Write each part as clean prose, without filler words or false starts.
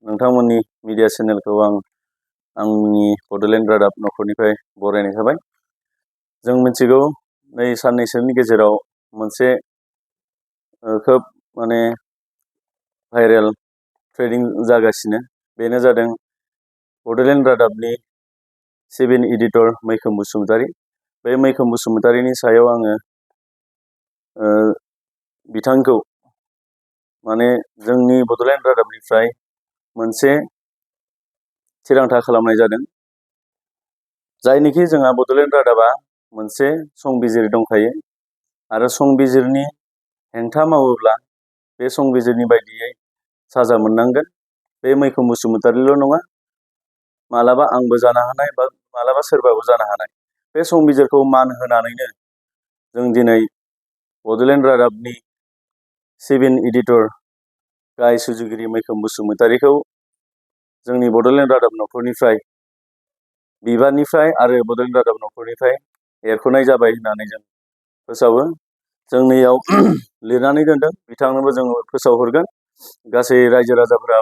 नोंथांमोननि मिडिया चेनेलखौ आंनि बड'लेण्ड रादाब नखरनिफ्राय बरायनाय थाबाय। जों मिथिगौ नै साननैसोनि गेजेराव मोनसे खोब भाइरेल ट्रेडिं जागासिनो, बेनो जादों बड'लेण्ड रादाबनि सिभिल एडिटर मैखोम बसुमतारी। बे मैखोम बसुमतारीनि सायाव आङो बिथांखौ जोंनि बड'लेण्ड रादाबनिफ्राय मोनसे थिरांथा खालामनाय जादों, जायनिखि जोंहा बड'लेण्ड रादाबा मोनसे संबिजिर दंखायो आरो संबिजिरनि हेंथा मावोब्ला बे संबिजिरनि बायदियै साजा मोननांगोन। बे मैखोम बसुमतारील' नङा, मालाबा आंबो जानो हानाय बा मालाबा सोरबाबो जानो हानाय। बे संबिजिरखौ मान होनानैनो जों दिनै बड'लेण्ड रादाबनि सिभिल एडिटर गाहाय सुजुगिरि मैखोम बसुमतारीखौ जोंनि बड'लेण्ड रादाब नखरनिफ्राय बिबाननिफ्राय आरो बड'लेण्ड रादाब नखरनिफ्राय एरख'नाय जाबाय होननानै जों फोसावो। जोंनियाव लिरनानै दोनदों, बिथांनोबो जों फोसावहरगोन। गासै रायजो राजाफोरा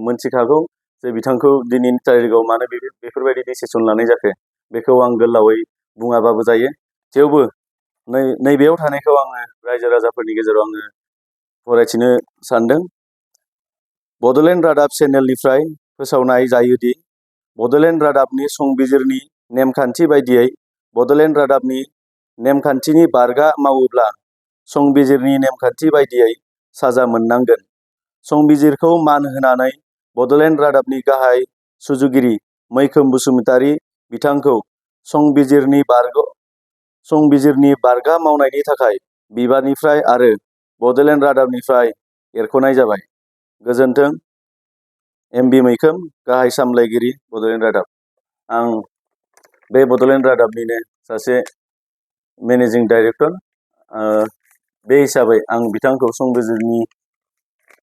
मोनथिखागौ जे बिथांखौ दिनैनि तारिखआव मानो बेफोरबायदि डिसिसन लानाय जाखो, बेखौ आं गोलावै बुङाबाबो जायो। थेवबो नैबेयाव थानायखौ आङो रायजो राजाफोरनि गेजेराव आङो फरायथिनो सानदों। बड'लेण्ड रादाब चेनेलनिफ्राय फोसावनाय जायोदि बड'लेण्ड रादाबनि संबिजिरनि नेमखान्थि बायदियै बड'लेण्ड रादाबनि नेमखान्थिनि बारगा मावोब्ला संबिजिरनि नेमखान्थि बायदियै साजा मोननांगोन। संबिजिरखौ मान होनानै बड'लेण्ड रादाबनि गाहाय सुजुगिरि मैखोम बसुमतारी बिथांखौ संबिजिरनि बारगा मावनायनि थाखाय बिबाननिफ्राय आरो बड'लेण्ड रादाबनिफ्राय एरख'नाय जाबाय। गोजोन्थों। एमबि मैखोम, गाहाय सामलायगिरि, बड'लेण्ड रादाब। आं बे बड'लेण्ड रादाबनिनो सासे मेनेजिं डाइरेक्टर। बे हिसाबै आं बिथांखौ संबिजिरनि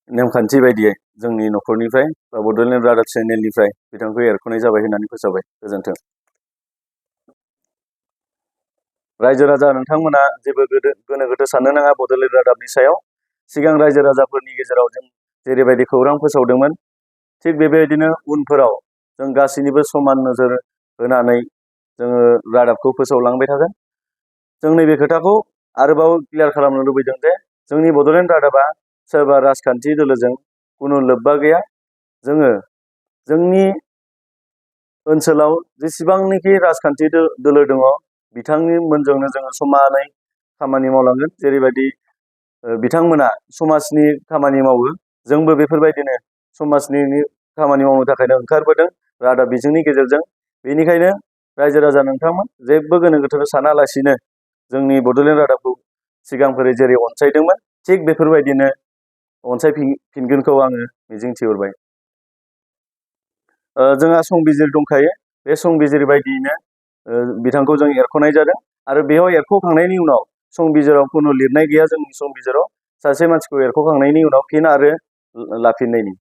नेमखान्थि बायदियै जोंनि नखरनिफ्राय बा बड'लेण्ड रादाब चेनेलनिफ्राय बिथांखौ एरख'नाय जाबाय होननानै फोसावबाय। गोजोन्थों। रायजो राजा नोंथांमोना जेबो गोनो गोथो साननो नाङा बड'लेण्ड रादाबनि सायाव। सिगां रायजो राजाफोरनि गेजेराव जों जेरैबायदि खौरां फोसावदोंमोन, थिग बेबायदिनो उनफोराव जों गासैनिबो समान नोजोर होनानै जोङो रादाबखौ फोसावलांबाय थागोन। जों नैबे खोथाखौ आरोबाव क्लियार खालामनो लुबैदों जे जोंनि बड'लेण्ड रादाबा सोरबा राजखान्थि दोलोजों खुनु लोब्बा गैया। जोङो जोंनि ओनसोलाव जेसेबांनाखि राजखान्थि दोलो दङ, बिथांमोनजोंनो जोङो समानै खामानि मावलांगोन। जेरैबायदि बिथांमोना समाजनि खामानि मावो, जोंबो बेफोरबायदिनो समाजनि खामानि मावनो थाखायनो ओंखारबोदों रादाब बिजोंनि गेजेरजों। बेनिखायनो रायजो राजा नोंथांमोन जेबो गोनो गोथो सानालासिनो जोंनि बड'लेण्ड रादाबखौ सिगांफोरै जेरै अनसायदोंमोन, थिग बेफोरबायदिनो अनसायफिनगोनखौ आङो मिजिंथिहरबाय। जोंहा संबिजिर दंखायो, बे संबिजिर बायदियैनो बिथांखौ जों एरख'नाय जादों आरो बेयाव एरख'खांनायनि उनाव संबिजिराव खुनु लिरनाय गैया। जोंनि संबिजिराव सासे मानसिखौ एरख'खांनायनि उनाव फिन आरो लाफिननायनि